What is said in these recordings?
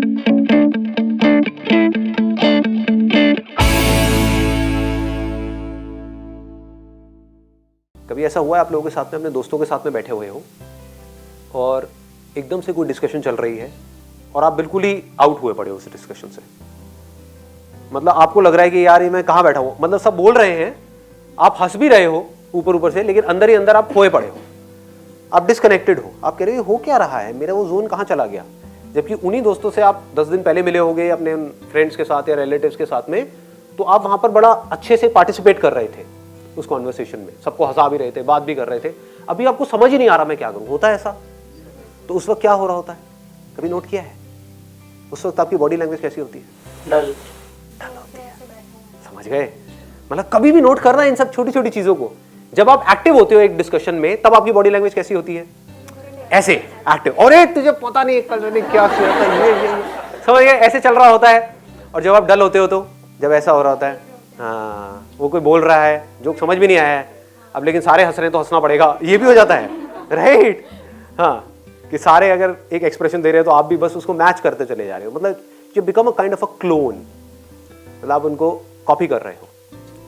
कभी ऐसा हुआ है आप लोगों के साथ में, अपने दोस्तों के साथ में बैठे हुए हो और एकदम से कोई डिस्कशन चल रही है और आप बिल्कुल ही आउट हुए पड़े हो उस डिस्कशन से। मतलब आपको लग रहा है कि यार ये मैं कहाँ बैठा हूँ, मतलब सब बोल रहे हैं, आप हंस भी रहे हो ऊपर ऊपर से, लेकिन अंदर ही अंदर आप खोए पड़े हो, आप डिस्कनेक्टेड हो। आप कह रहे हो क्या रहा है, मेरा वो जोन कहाँ चला गया। जबकि उन्हीं दोस्तों से आप 10 दिन पहले मिले होंगे अपने फ्रेंड्स के साथ या रिलेटिव्स के साथ में, तो आप वहां पर बड़ा अच्छे से पार्टिसिपेट कर रहे थे उस कॉन्वर्सेशन में, सबको हंसा भी रहे थे, बात भी कर रहे थे। अभी आपको समझ ही नहीं आ रहा मैं क्या करूं, होता है ऐसा। तो उस वक्त क्या हो रहा होता है, कभी नोट किया है? उस वक्त आपकी बॉडी लैंग्वेज कैसी होती है? डल होती है। समझ गए? मतलब कभी भी नोट करना इन सब छोटी छोटी चीजों को। जब आप एक्टिव होते हो एक डिस्कशन में, तब आपकी बॉडी लैंग्वेज कैसी होती है? ऐसे एक्टिव। और एक तुझे पता नहीं कल मैंने क्या किया था, ये समझ गए, ऐसे चल रहा होता है। और जब आप डल होते हो तो जब ऐसा हो रहा होता है, हाँ वो कोई बोल रहा है जो समझ भी नहीं आया है अब, लेकिन सारे हंस रहे हैं तो हंसना पड़ेगा, ये भी हो जाता है, राइट। हाँ, कि सारे अगर एक एक्सप्रेशन दे रहे हैं तो आप भी बस उसको मैच करते चले जा रहे हो। मतलब you become a kind of a clone, मतलब आप उनको कॉपी कर रहे हो।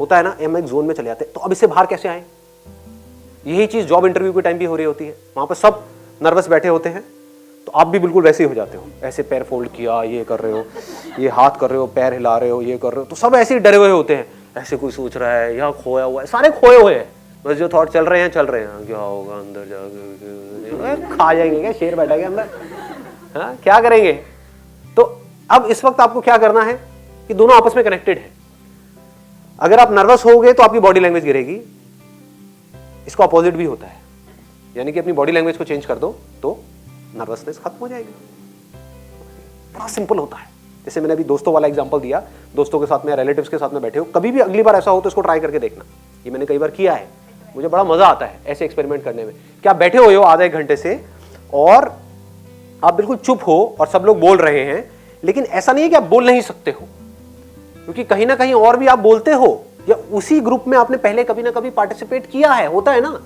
होता है ना, हम एक जोन में चले जाते हैं। तो अब इससे बाहर कैसे आए? यही चीज जॉब इंटरव्यू के टाइम भी हो रही होती है। वहां पर सब नर्वस बैठे होते हैं, तो आप भी बिल्कुल वैसे ही हो जाते हो। ऐसे पैर फोल्ड किया, ये कर रहे हो, ये हाथ कर रहे हो, पैर हिला रहे हो, ये कर रहे हो, तो सब ऐसे ही डरे हुए होते हैं। ऐसे कोई सोच रहा है, यहाँ खोया हुआ है, सारे खोए हुए हैं, बस जो थॉट चल रहे हैं चल रहे हैं। क्या होगा अंदर जाके, खा जाएंगे क्या, शेर बैठा गया अंदर, हाँ क्या करेंगे। तो अब इस वक्त आपको क्या करना है कि दोनों आपस में कनेक्टेड है। अगर आप नर्वस होगे तो आपकी बॉडी लैंग्वेज गिरेगी, इसका अपोजिट भी होता है। यानी कि अपनी बॉडी लैंग्वेज को चेंज कर दो तो नर्वसनेस खत्म हो जाएगी। बड़ा सिंपल होता है। जैसे मैंने अभी दोस्तों वाला एग्जांपल दिया, दोस्तों के साथ में, रिलेटिव्स के साथ में बैठे हो, कभी भी अगली बार ऐसा हो तो इसको ट्राई करके देखना। ये मैंने कई बार किया है, मुझे बड़ा मजा आता है ऐसे एक्सपेरिमेंट करने में। क्या बैठे हुए हो आधा एक घंटे से और आप बिल्कुल चुप हो और सब लोग बोल रहे हैं, लेकिन ऐसा नहीं है कि आप बोल नहीं सकते हो, क्योंकि कहीं ना कहीं और भी आप बोलते हो, या उसी ग्रुप में आपने पहले कभी ना कभी पार्टिसिपेट किया है, होता है ना,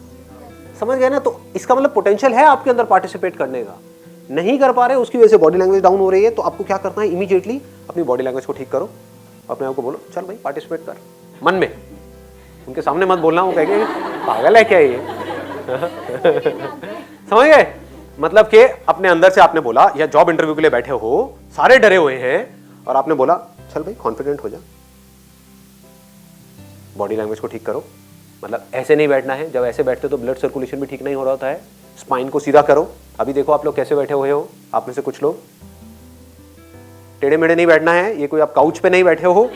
समझ गए ना। तो इसका मतलब पोटेंशियल है आपके अंदर पार्टिसिपेट करने का, नहीं कर पा रहे, उसकी वजह से बॉडी लैंग्वेज डाउन हो रही है। तो आपको क्या करना है, इमीडिएटली अपनी बॉडी लैंग्वेज को ठीक करो, अपने आप को बोलो चल भाई पार्टिसिपेट कर। मन में, उनके सामने मत बोलना, वो कहेंगे पागल है क्या ये समझ गए? मतलब कि अपने अंदर से आपने बोला, या जॉब इंटरव्यू के लिए बैठे हो, सारे डरे हुए हैं, और आपने बोला चल भाई कॉन्फिडेंट हो जा, बॉडी लैंग्वेज को ठीक करो। मतलब ऐसे नहीं बैठना है, जब ऐसे बैठते तो ब्लड सर्कुलेशन भी ठीक नहीं हो रहा होता है। स्पाइन को सीधा करो। अभी देखो आप लोग कैसे बैठे हुए हो, आप में से कुछ लोग टेढ़े मेढ़े नहीं बैठना है, ये कोई आप काउच पे नहीं बैठे हो,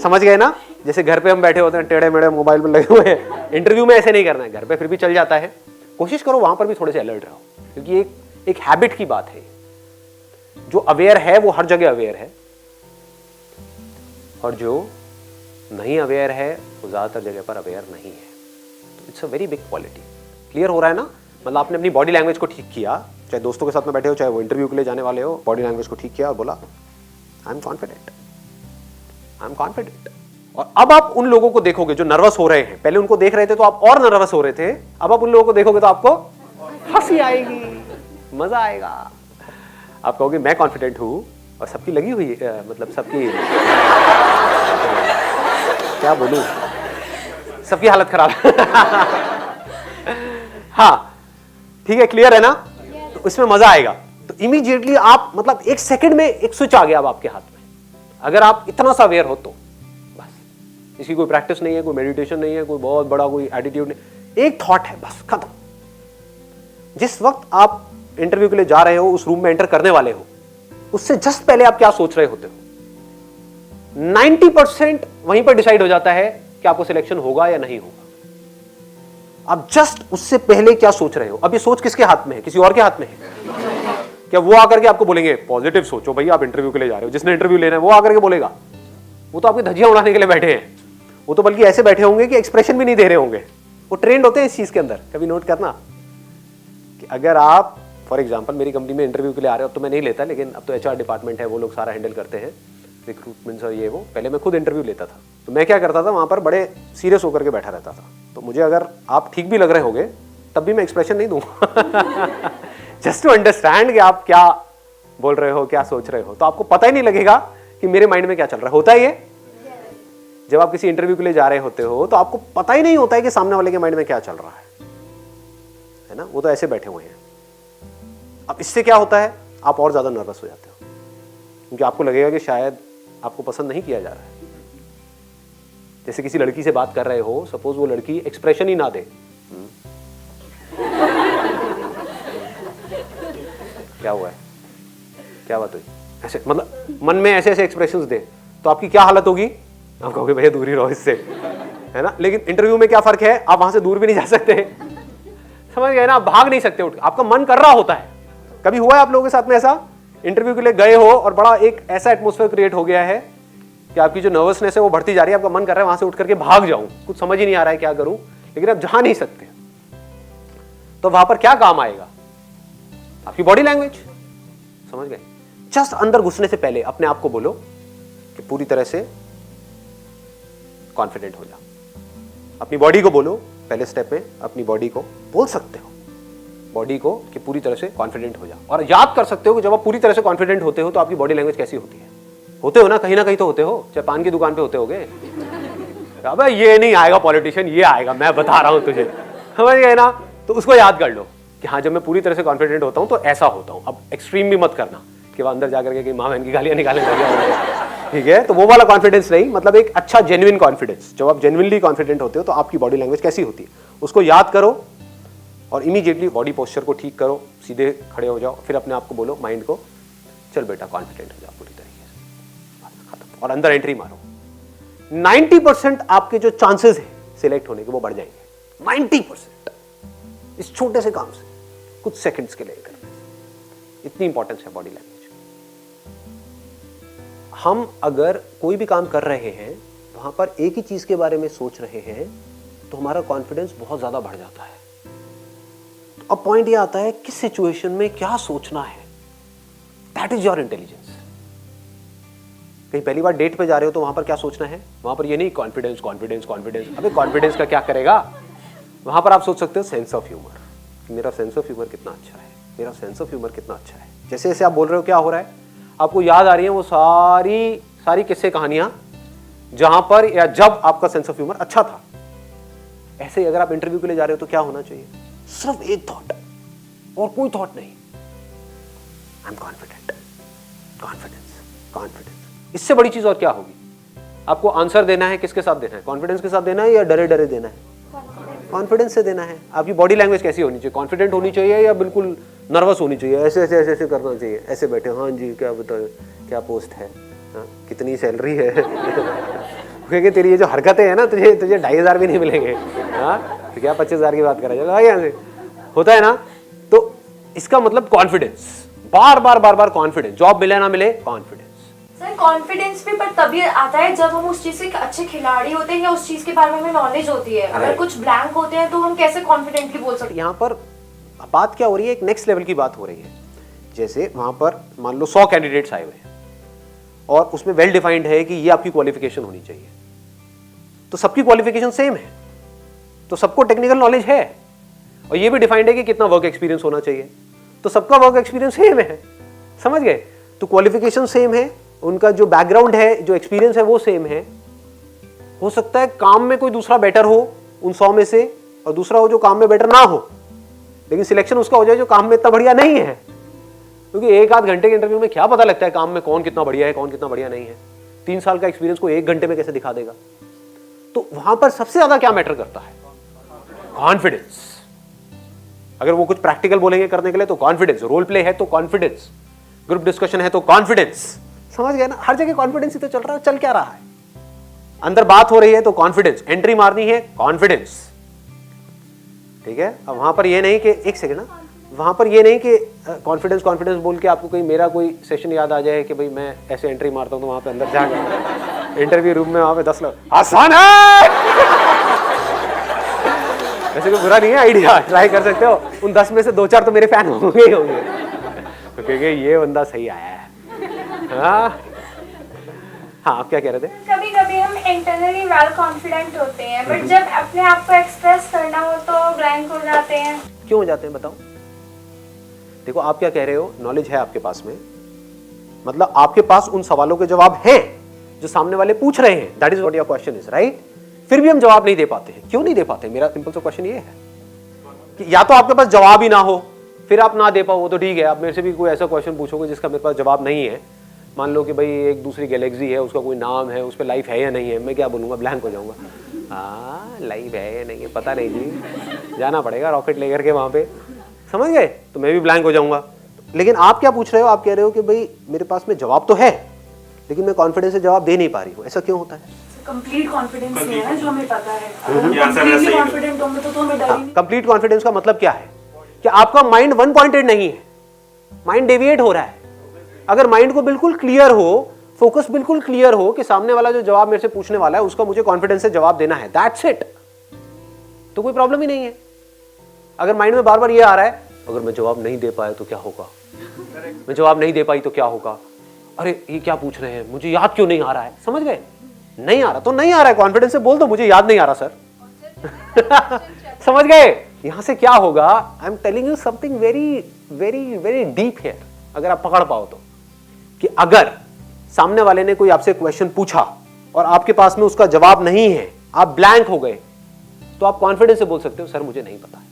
समझ गए ना। जैसे घर पे हम बैठे होते हैं टेढ़े मेढ़े मोबाइल में लगे हुए हैं, इंटरव्यू में ऐसे नहीं करना है। घर पे फिर भी चल जाता है, कोशिश करो वहां पर भी थोड़े से अलर्ट रहो, क्योंकि एक हैबिट की बात है। जो अवेयर है वो हर जगह अवेयर है, और जो नहीं अवेयर है वो ज्यादातर जगह पर अवेयर नहीं है। तो it's a very big quality. Clear हो रहा है ना? मतलब आपने अपनी बॉडी लैंग्वेज को ठीक किया, चाहे दोस्तों के साथ में बैठे हो, चाहे वो इंटरव्यू के लिए जाने वाले हो, बॉडी लैंग्वेज को ठीक किया और बोला I am confident, I am confident. और अब आप उन लोगों को देखोगे जो नर्वस हो रहे हैं, पहले उनको देख रहे थे तो आप और नर्वस हो रहे थे, अब आप उन लोगों को देखोगे तो आपको हंसी आएगी, मजा आएगा। आप कहोगे मैं कॉन्फिडेंट हूं, और सबकी लगी हुई मतलब सबकी क्या बोलूं, सबकी हालत खराब हाँ ठीक है, क्लियर है ना? तो इसमें मजा आएगा। तो इमीडिएटली आप, मतलब एक सेकंड में एक स्विच आ गया अब आपके हाथ में, अगर आप इतना सा अवेयर हो तो। बस इसकी कोई प्रैक्टिस नहीं है, कोई मेडिटेशन नहीं है, कोई बहुत बड़ा कोई एटीट्यूड नहीं, एक थॉट है, बस खत्म। जिस वक्त आप इंटरव्यू के लिए जा रहे हो, उस रूम में एंटर करने वाले हो, उससे जस्ट पहले आप क्या सोच रहे होते हो, 90% वहीं पर डिसाइड हो जाता है कि आपको सिलेक्शन होगा या नहीं होगा। आप जस्ट उससे पहले क्या सोच रहे हो। अब ये सोच किसके हाथ में है? किसी और के हाथ में है क्या? वो आकर के आपको बोलेंगे पॉजिटिव सोचो भाई, आप इंटरव्यू के लिए जा रहे हो, जिसने इंटरव्यू लेना है वो आकर के बोलेगा? वो तो आपकी धज्जियां उड़ाने के लिए बैठे हैं, वो तो बल्कि ऐसे बैठे होंगे कि एक्सप्रेशन भी नहीं दे रहे होंगे। वो ट्रेंड होते हैं इस चीज के अंदर। कभी नोट करना कि अगर आप फॉर एग्जाम्पल मेरी कंपनी में इंटरव्यू के लिए आ रहे हो, तो मैं नहीं लेता, लेकिन अब तो HR डिपार्टमेंट है, वो लोग सारा हैंडल करते हैं, रिक्रूटमेंट और ये वो। पहले मैं खुद इंटरव्यू लेता था, तो मैं क्या करता था, वहां पर बड़े सीरियस होकर के बैठा रहता था। तो मुझे अगर आप ठीक भी लग रहे होंगे तब भी मैं एक्सप्रेशन नहीं दूंगा जस्ट टू अंडरस्टैंड कि आप क्या बोल रहे हो, क्या सोच रहे हो, तो आपको पता ही नहीं लगेगा कि मेरे माइंड में क्या चल रहा है। होता है ये? जब आप किसी इंटरव्यू के लिए जा रहे होते हो तो आपको पता ही नहीं होता है कि सामने वाले के माइंड में क्या चल रहा है ना, वो तो ऐसे बैठे हुए हैं। अब इससे क्या होता है, आप और ज्यादा नर्वस हो जाते हो, क्योंकि आपको लगेगा कि शायद आपको पसंद नहीं किया जा रहा है। जैसे किसी लड़की से बात कर रहे हो, सपोज वो लड़की एक्सप्रेशन ही ना दे, क्या हुआ है, क्या बात हुई, ऐसे मतलब मन में ऐसे ऐसे एक्सप्रेशंस दे, तो आपकी क्या हालत होगी, आप कहोगे भैया दूर ही रहो इससे, है ना। लेकिन इंटरव्यू में क्या फर्क है, आप वहां से दूर भी नहीं जा सकते, समझ गए ना, आप भाग नहीं सकते उठ, आपका मन कर रहा होता है। कभी हुआ है आप लोगों के साथ में ऐसा, इंटरव्यू के लिए गए हो और बड़ा एक ऐसा एटमॉस्फेयर क्रिएट हो गया है कि आपकी जो नर्वसनेस है वो बढ़ती जा रही है, आपका मन कर रहा है वहां से उठ करके भाग जाऊं, कुछ समझ ही नहीं आ रहा है क्या करूं, लेकिन आप जा नहीं सकते। तो वहां पर क्या काम आएगा, आपकी बॉडी लैंग्वेज, समझ गए। जस्ट अंदर घुसने से पहले अपने आप को बोलो कि पूरी तरह से कॉन्फिडेंट हो जाओ। अपनी बॉडी को बोलो, पहले स्टेप में अपनी बॉडी को बोल सकते हो, बॉडी को कि पूरी तरह से कॉन्फिडेंट हो जाओ। और याद कर सकते हो कि जब आप पूरी तरह से कॉन्फिडेंट होते हो तो आपकी बॉडी लैंग्वेज कैसी होती है। होते हो ना, कहीं ना कहीं तो होते हो, चाहे पान की दुकान पे होते होगे, अबे ये नहीं आएगा पॉलिटिशियन, ये आएगा, मैं बता रहा हूं तुझे, समझ गए ना। तो उसको याद कर लो कि हाँ, जब मैं पूरी तरह से कॉन्फिडेंट होता हूं तो ऐसा होता हूं। अब एक्सट्रीम भी मत करना कि वह अंदर जाकर के माँ बहन की गालियां निकालने लगे, ठीक है, तो वो वाला कॉन्फिडेंस नहीं, मतलब एक अच्छा जेन्युइन कॉन्फिडेंस। जब आप जेन्युइनली कॉन्फिडेंट होते हो तो आपकी बॉडी लैंग्वेज कैसी होती है उसको याद करो और इमीडिएटली बॉडी पोस्चर को ठीक करो, सीधे खड़े हो जाओ, फिर अपने आप को बोलो, माइंड को, चल बेटा कॉन्फिडेंट हो जाओ पूरी तरीके से, खत्म, और अंदर एंट्री मारो। 90% आपके जो चांसेस है सिलेक्ट होने के वो बढ़ जाएंगे, 90%, इस छोटे से काम से, कुछ सेकंड्स के लिए करने से। इतनी इंपॉर्टेंस है बॉडी लैंग्वेज। हम अगर कोई भी काम कर रहे हैं वहां पर एक ही चीज के बारे में सोच रहे हैं तो हमारा कॉन्फिडेंस बहुत ज्यादा बढ़ जाता है। तो अब पॉइंट ये आता है किस सिचुएशन में क्या सोचना है, दैट इज योर इंटेलिजेंस। कहीं पहली बार डेट पे जा रहे हो तो वहां पर क्या सोचना है, वहां पर ये नहीं कॉन्फिडेंस कॉन्फिडेंस कॉन्फिडेंस, अबे कॉन्फिडेंस का क्या करेगा, वहां पर आप सोच सकते हो सेंस ऑफ ह्यूमर, मेरा सेंस ऑफ ह्यूमर कितना अच्छा है, मेरा सेंस ऑफ ह्यूमर कितना अच्छा है। जैसे जैसे आप बोल रहे हो क्या हो रहा है, आपको याद आ रही है वो सारी किस्से कहानियां जहां पर या जब आपका सेंस ऑफ ह्यूमर अच्छा था। ऐसे ही अगर आप इंटरव्यू के लिए जा रहे हो तो क्या होना चाहिए, सिर्फ एक थॉट और कोई थॉट नहीं, I am confident, confidence, confidence. इससे बड़ी चीज और क्या होगी। आपको आंसर देना है, किसके साथ देना है, कॉन्फिडेंस के साथ देना है या डरे डरे देना है, कॉन्फिडेंस से देना है। आपकी बॉडी लैंग्वेज कैसी होनी चाहिए, कॉन्फिडेंट होनी चाहिए या बिल्कुल नर्वस होनी चाहिए, ऐसे ऐसे ऐसे ऐसे करना चाहिए, ऐसे बैठे, हाँ जी क्या बताओ, क्या पोस्ट है, हाँ कितनी सैलरी है क्योंकि तेरी ये जो हरकतें हैं ना, तुझे 2,500 भी नहीं मिलेंगे, हाँ तो क्या 25,000 की बात करा जाए, यहाँ से होता है ना। तो इसका मतलब कॉन्फिडेंस, बार बार कॉन्फिडेंस, जॉब मिले ना मिले कॉन्फिडेंस। सर कॉन्फिडेंस भी पर तभी आता है जब हम उस चीज से एक अच्छे खिलाड़ी होते हैं या उस चीज के बारे में हमें नॉलेज होती है। अगर कुछ ब्लैंक होते हैं तो हम कैसे कॉन्फिडेंटली बोल सकते हैं। यहाँ पर बात क्या हो रही है, एक नेक्स्ट लेवल की बात हो रही है। जैसे वहां पर मान लो 100 कैंडिडेट्स आए हुए हैं और उसमें वेल डिफाइंड है कि ये आपकी क्वालिफिकेशन होनी चाहिए, तो सबकी क्वालिफिकेशन सेम है, तो सबको टेक्निकल नॉलेज है, और ये भी डिफाइंड है कि कितना वर्क एक्सपीरियंस होना चाहिए, तो सबका वर्क एक्सपीरियंस सेम है, समझ गए। तो क्वालिफिकेशन सेम है, उनका जो बैकग्राउंड है, जो एक्सपीरियंस है वो सेम है। हो सकता है काम में कोई दूसरा बेटर हो उन 100 में से और दूसरा हो जो काम में बेटर ना हो, लेकिन सिलेक्शन उसका हो जाए जो काम में इतना बढ़िया नहीं है, क्योंकि 1-8 घंटे के इंटरव्यू में क्या पता लगता है काम में कौन कितना बढ़िया है, कौन कितना बढ़िया नहीं है। 3 साल का एक्सपीरियंस को 1 घंटे में कैसे दिखा देगा। तो वहां पर सबसे ज्यादा क्या मैटर करता है, कॉन्फिडेंस। अगर वो कुछ प्रैक्टिकल बोलेंगे करने के लिए तो कॉन्फिडेंस, रोल प्ले है तो कॉन्फिडेंस, ग्रुप डिस्कशन है तो कॉन्फिडेंस, समझ गए ना। हर जगह कॉन्फिडेंस ही तो चल रहा है, चल क्या रहा है। अंदर बात हो रही है तो कॉन्फिडेंस, एंट्री मारनी है कॉन्फिडेंस, ठीक है। अब वहां पर ये नहीं कि एक सेकंड ना, वहां पर ये नहीं कि कॉन्फिडेंस कॉन्फिडेंस बोल के आपको कोई मेरा कोई सेशन याद आ जाए कि भाई मैं ऐसे एंट्री मारता हूं तो वहां पे अंदर जाकर इंटरव्यू रूम में वहां पे 10 लोग आसान है वैसे कोई बुरा नहीं है आइडिया, ट्राई कर सकते हो। उन 10 में से 2-4 तो मेरे फैन होंगे ही होंगे, क्योंकि ये बंदा सही आया है। हाँ आप क्या कह रहे थे। कभी कभी हम इंटरनली वेल कॉन्फिडेंट होते हैं बट जब अपने आप को एक्सप्रेस करना हो तो ब्लैंक हो जाते हैं। क्यों हो जाते हैं बताओ। देखो आप क्या कह रहे हो, नॉलेज है आपके पास में, मतलब आपके पास उन सवालों के जवाब हैं जो सामने वाले पूछ रहे हैं, that is what your question is, right? फिर भी हम जवाब नहीं दे पाते हैं, क्यों नहीं दे पाते? मेरा सिंपल सा क्वेश्चन ये है कि या तो आपके पास जवाब ही ना हो, फिर आप ना दे पाओ, तो ठीक है। आप मेरे से भी कोई ऐसा क्वेश्चन पूछोगे जिसका मेरे पास जवाब नहीं है, मान लो कि भाई एक दूसरी गैलेक्सी है, उसका कोई नाम है, उस पर लाइफ है या नहीं है, मैं क्या बोलूँगा? ब्लैंक हो जाऊँगा। हाँ, लाइफ है या नहीं है पता नहीं जी, जाना पड़ेगा रॉकेट लेकर के वहाँ पे, समझ गए? तो मैं भी ब्लैंक हो जाऊँगा। लेकिन आप क्या पूछ रहे हो? आप कह रहे हो कि भाई मेरे पास में जवाब तो है, लेकिन मैं कॉन्फिडेंस से जवाब दे नहीं पा रही हूँ। ऐसा क्यों होता है? कंप्लीट कॉन्फिडेंस नहीं है ना, जो हमें पता है। कंप्लीटली कॉन्फिडेंट होंगे तो हमें डर ही नहीं। कंप्लीट कॉन्फिडेंस का मतलब क्या है? कि आपका माइंड वन पॉइंटेड नहीं है, माइंड डेविएट हो रहा है। अगर माइंड को बिल्कुल क्लियर हो, फोकस बिल्कुल क्लियर हो कि सामने वाला जो जवाब मेरे से पूछने वाला है उसका मुझे कॉन्फिडेंस से जवाब देना है, दैट्स इट, तो कोई प्रॉब्लम ही नहीं है। अगर माइंड में बार बार ये आ रहा है, अगर मैं जवाब नहीं दे पाया तो क्या होगा, मैं जवाब नहीं दे पाई तो क्या होगा, अरे ये क्या पूछ रहे हैं, मुझे याद क्यों नहीं आ रहा है, समझ गए? नहीं आ रहा तो नहीं आ रहा है, कॉन्फिडेंस से बोल दो मुझे याद नहीं आ रहा सर। समझ गए? यहां से क्या होगा? I am telling you something very very very deep here, अगर आप पकड़ पाओ तो, कि अगर सामने वाले ने कोई आपसे क्वेश्चन पूछा और आपके पास में उसका जवाब नहीं है, आप ब्लैंक हो गए, तो आप कॉन्फिडेंस से बोल सकते हो सर मुझे नहीं पता है।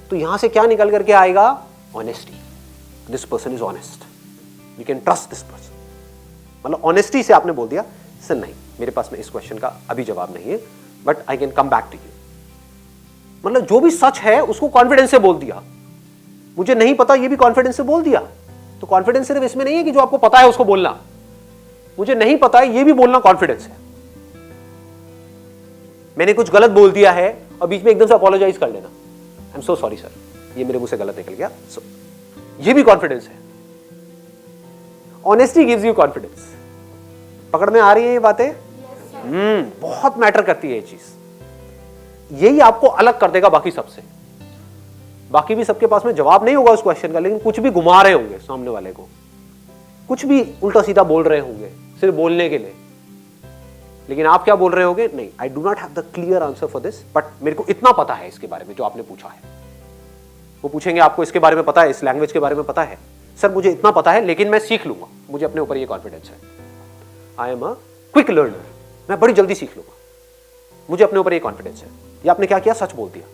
तो यहां से क्या निकल करके आएगा? Honesty. This person is honest, we can trust this person. मतलब ऑनेस्टी से आपने बोल दिया सर नहीं, मेरे पास में इस क्वेश्चन का अभी जवाब नहीं है, but I can come back to you. मतलब जो भी सच है उसको कॉन्फिडेंस से बोल दिया, मुझे नहीं पता ये भी कॉन्फिडेंस से बोल दिया। तो कॉन्फिडेंस सिर्फ इसमें नहीं है कि जो आपको पता है उसको बोलना, मुझे नहीं पता है ये भी बोलना कॉन्फिडेंस है। मैंने कुछ गलत बोल दिया है और बीच में एकदम से अपोलोजाइज कर लेना, I am so sorry sir, ये मेरे मुंह से गलत निकल गया, सो ये भी कॉन्फिडेंस है। Honesty gives you confidence. पकड़ में आ रही है ये बातें? बहुत मैटर करती है ये चीज। यही आपको अलग कर देगा बाकी सबसे। बाकी भी सबके पास में जवाब नहीं होगा उस क्वेश्चन का, लेकिन कुछ भी घुमा रहे होंगे सामने वाले को, कुछ भी उल्टा सीधा बोल रहे होंगे सिर्फ बोलने के लिए, लेकिन आप क्या बोल रहे होगे? नहीं, I do not have the clear answer for this, but मेरे को इतना पता है इसके बारे में जो आपने पूछा है। वो पूछेंगे आपको इसके बारे में पता है, इस लैंग्वेज के बारे में पता है? सर मुझे इतना पता है लेकिन मैं सीख लूंगा, मुझे अपने ऊपर ये कॉन्फिडेंस है, I am a quick learner, मैं बड़ी जल्दी सीख लूंगा, मुझे अपने ऊपर ये कॉन्फिडेंस है। ये आपने क्या किया? सच बोल दिया।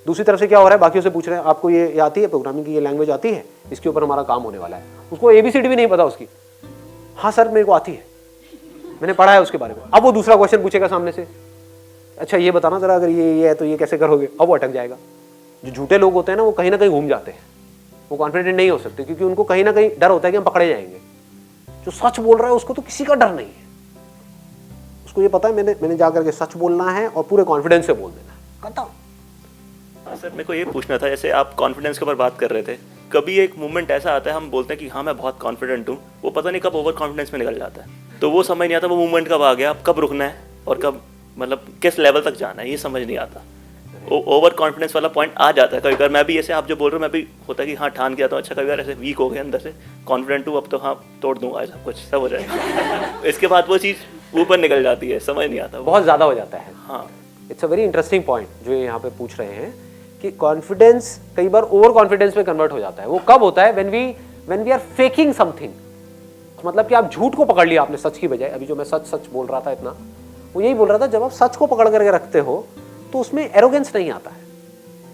दूसरी तरफ से क्या हो रहा है? बाकियों से पूछ रहे हैं आपको ये आती है, प्रोग्रामिंग की ये लैंग्वेज आती है, इसके ऊपर हमारा काम होने वाला है। उसको एबीसीडी भी नहीं पता उसकी, हाँ सर मेरे को आती है, मैंने पढ़ा है उसके बारे में। अब वो दूसरा क्वेश्चन पूछेगा सामने से, अच्छा ये बताना जरा, अगर ये है तो ये कैसे करोगे? अब वो अटक जाएगा। जो झूठे लोग होते हैं ना, वो कहीं ना कहीं घूम जाते हैं, वो कॉन्फिडेंट नहीं हो सकते, क्योंकि उनको कहीं ना कहीं डर होता है कि हम पकड़े जाएंगे। जो सच बोल रहा है उसको तो किसी का डर नहीं है, उसको ये पता है मैंने जाकर के सच बोलना है और पूरे कॉन्फिडेंस से बोल देना है, खत्म। सर मेरे को ये पूछना था, जैसे आप कॉन्फिडेंस के ऊपर बात कर रहे थे, कभी एक मोमेंट ऐसा आता है हम बोलते हैं कि हाँ मैं बहुत कॉन्फिडेंट हूँ, वो पता नहीं कब ओवर कॉन्फिडेंस में निकल जाता है, तो वो समझ नहीं आता वो मोमेंट कब आ गया, अब कब रुकना है और कब मतलब किस लेवल तक जाना है, ये समझ नहीं आता। ओवर कॉन्फिडेंस वाला पॉइंट आ जाता है कभी बार। मैं भी ऐसे आप जो बोल रहे हो, मैं भी होता है कि हाँ ठान के आता हूँ, अच्छा कभी बार ऐसे वीक हो गए अंदर से, कॉन्फिडेंट हूँ अब तो हाँ तोड़ दूंगा सब कुछ, सब हो जाएगा। इसके बाद वो चीज़ ऊपर निकल जाती है, समझ नहीं आता, बहुत ज़्यादा हो जाता है। हाँ, it's a very interesting point जो ये यहाँ पे पूछ रहे हैं कि कॉन्फिडेंस कई बार ओवर कॉन्फिडेंस में कन्वर्ट हो जाता है। वो कब होता है? When we are faking something, मतलब कि आप झूठ को पकड़ लिया आपने सच की बजाय। अभी जो मैं सच बोल रहा था इतना, वो यही बोल रहा था, जब आप सच को पकड़ करके रखते हो तो उसमें एरोगेंस नहीं आता है,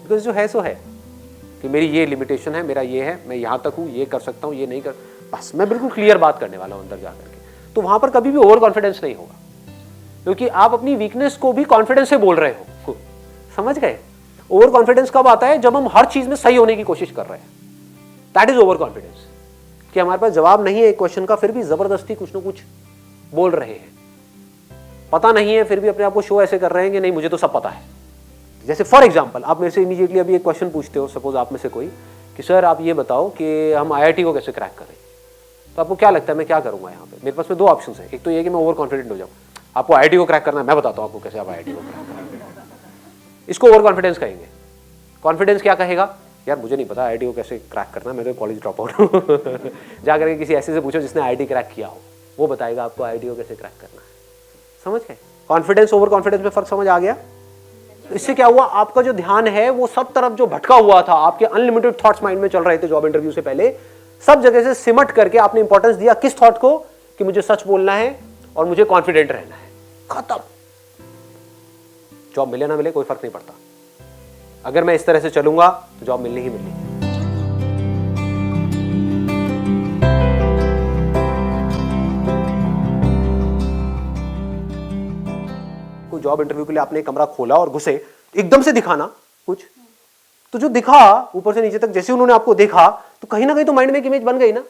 बिकॉज जो है सो है कि मेरी ये लिमिटेशन है, मेरा ये है, मैं यहाँ तक हूँ, ये कर सकता हूँ, ये नहीं कर, बस मैं बिल्कुल क्लियर बात करने वाला हूँ अंदर जा करके। तो वहाँ पर कभी भी ओवर कॉन्फिडेंस नहीं होगा, क्योंकि आप अपनी वीकनेस को भी कॉन्फिडेंस से बोल रहे हो। समझ गए? ओवर कॉन्फिडेंस कब आता है? जब हम हर चीज में सही होने की कोशिश कर रहे हैं, दैट इज ओवर कॉन्फिडेंस। कि हमारे पास जवाब नहीं है एक क्वेश्चन का, फिर भी जबरदस्ती कुछ ना कुछ बोल रहे हैं, पता नहीं है फिर भी अपने आप को शो ऐसे कर रहे हैं कि नहीं मुझे तो सब पता है। जैसे फॉर एग्जाम्पल आप मेरे से इमीडिएटली अभी एक क्वेश्चन पूछते हो, सपोज आप में से कोई, कि सर आप ये बताओ कि हम IIT को कैसे क्रैक करें, तो आपको क्या लगता है मैं क्या करूंगा? यहाँ पे मेरे पास में दो ऑप्शन है, एक तो ये कि मैं ओवर कॉन्फिडेंट हो जाऊँ, आपको IIT को क्रैक करना है, मैं बताता हूँ आपको कैसे आप IIT को क्रैक करेंगे, इसको ओवर कॉन्फिडेंस कहेंगे। कॉन्फिडेंस क्या कहेगा? यार मुझे नहीं पता IIT को कैसे क्रैक करना, मैं तो कॉलेज ड्रॉप आउट हूँ। जाकर के किसी ऐसे से पूछो जिसने IIT क्रैक किया हो, वो बताएगा आपको IIT को कैसे क्रैक करना है। समझ गए? कॉन्फिडेंस ओवर कॉन्फिडेंस में फर्क समझ आ गया? तो इससे क्या हुआ? आपका जो ध्यान है वो सब तरफ जो भटका हुआ था, आपके अनलिमिटेड थॉट्स माइंड में चल रहे थे जॉब इंटरव्यू से पहले, सब जगह से सिमट करके आपने इंपॉर्टेंस दिया किस थॉट को, कि मुझे सच बोलना है और मुझे कॉन्फिडेंट रहना है, खत्म। जॉब मिले ना मिले कोई फर्क नहीं पड़ता, अगर मैं इस तरह से चलूंगा तो जॉब मिलनी ही मिलनी है। कोई जॉब इंटरव्यू के लिए आपने एक कमरा खोला और घुसे, एकदम से दिखाना कुछ, तो जो दिखा ऊपर से नीचे तक, जैसे उन्होंने आपको देखा तो कहीं ना कहीं तो माइंड में एक इमेज बन गई ना।